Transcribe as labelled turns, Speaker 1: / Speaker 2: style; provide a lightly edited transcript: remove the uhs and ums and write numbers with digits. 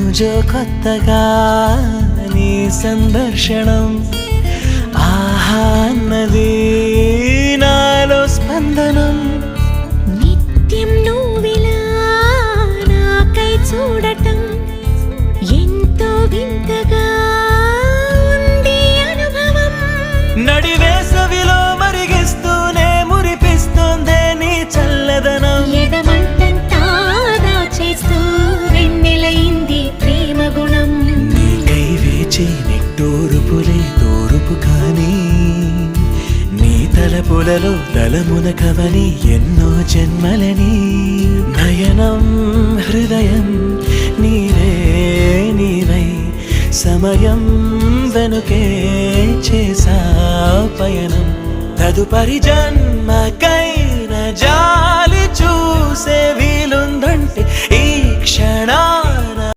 Speaker 1: రోజో కొత్తగా నీ సందర్శనం ఆహా అన్నది నాలో స్పందనం
Speaker 2: నిత్యం నువ్విలా నాకై చూడటం ఎంతో వింతగా ఉంది అనుభవం.
Speaker 1: నడి వేసవిలో మరిగిస్తూనే మురిపిస్తోందే నీ చల్లదనం.
Speaker 2: ఎదమంటంతా దాచేస్తూ వెన్నెలైంది ప్రేమ గుణం.
Speaker 1: నీకై వేచి నిట్టూరుపులే తూరుపు కానీ నీ తలపులలో తలమున కవని ఎన్నో జన్మలని. నయనం హృదయం నీవే నీవై సమయం వెనుకే చేసా పయనం. తదుపరి జన్మకైన జా